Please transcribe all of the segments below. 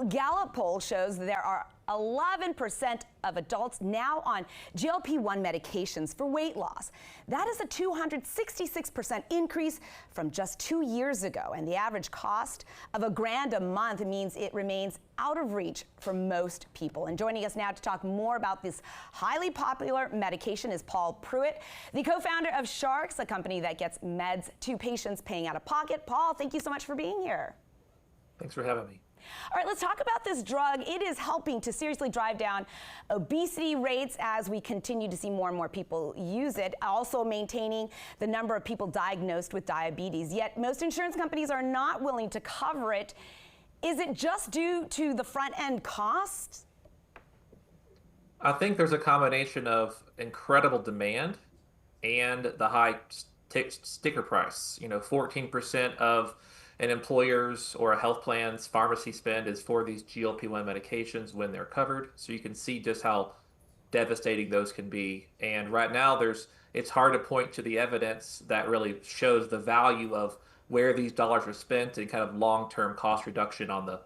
Gallup poll shows there are 11% of adults now on GLP-1 medications for weight loss. That is a 266% increase from just 2 years ago. And the average cost of $1,000 a month means it remains out of reach for most people. And joining us now to talk more about this highly popular medication is Paul Pruitt, the co-founder of SHARx, a company that gets meds to patients paying out of pocket. Paul, thank you so much for being here. Thanks for having me. All right, let's talk about this drug. It is helping to seriously drive down obesity rates as we continue to see more and more people use it, also maintaining the number of people diagnosed with diabetes. Yet most insurance companies are not willing to cover it. Is it just due to the front-end costs? I think there's a combination of incredible demand and the high sticker price. 14% of an employer's or a health plan's pharmacy spend is for these GLP-1 medications when they're covered. So you can see just how devastating those can be. And right now, it's hard to point to the evidence that really shows the value of where these dollars are spent and kind of long-term cost reduction on the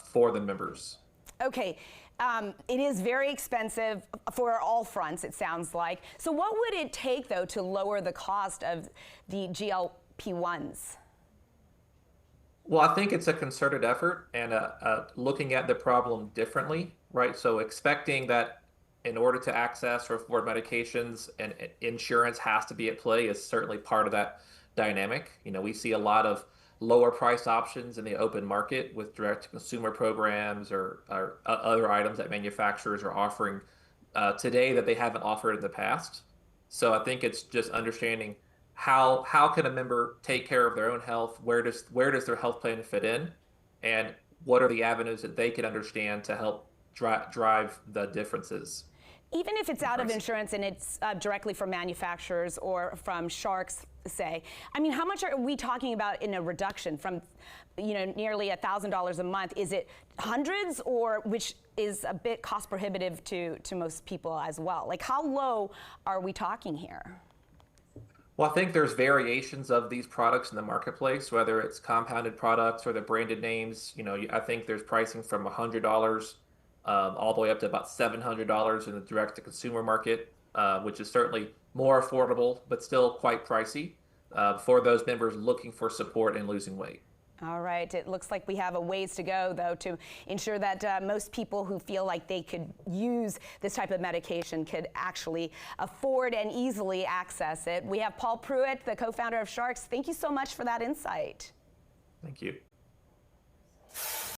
for the members. Okay. It is very expensive for all fronts, it sounds like. So what would it take, though, to lower the cost of the GLP-1s? Well, I think it's a concerted effort and looking at the problem differently, right? So expecting that in order to access or afford medications, and insurance has to be at play is certainly part of that dynamic. We see a lot of lower price options in the open market with direct-to-consumer programs or other items that manufacturers are offering today that they haven't offered in the past. So I think it's just understanding how can a member take care of their own health? Where does their health plan fit in? And what are the avenues that they can understand to help drive the differences? Even if it's out of insurance and it's directly from manufacturers or from SHARx, say, I mean, how much are we talking about in a reduction from, nearly $1,000 a month? Is it hundreds, or which is a bit cost prohibitive to most people as well? Like, how low are we talking here? Well, I think there's variations of these products in the marketplace, whether it's compounded products or the branded names. I think there's pricing from $100 all the way up to about $700 in the direct-to-consumer market, which is certainly more affordable, but still quite pricey for those members looking for support and losing weight. All right. It looks like we have a ways to go, though, to ensure that most people who feel like they could use this type of medication could actually afford and easily access it. We have Paul Pruitt, the co-founder of SHARx. Thank you so much for that insight. Thank you.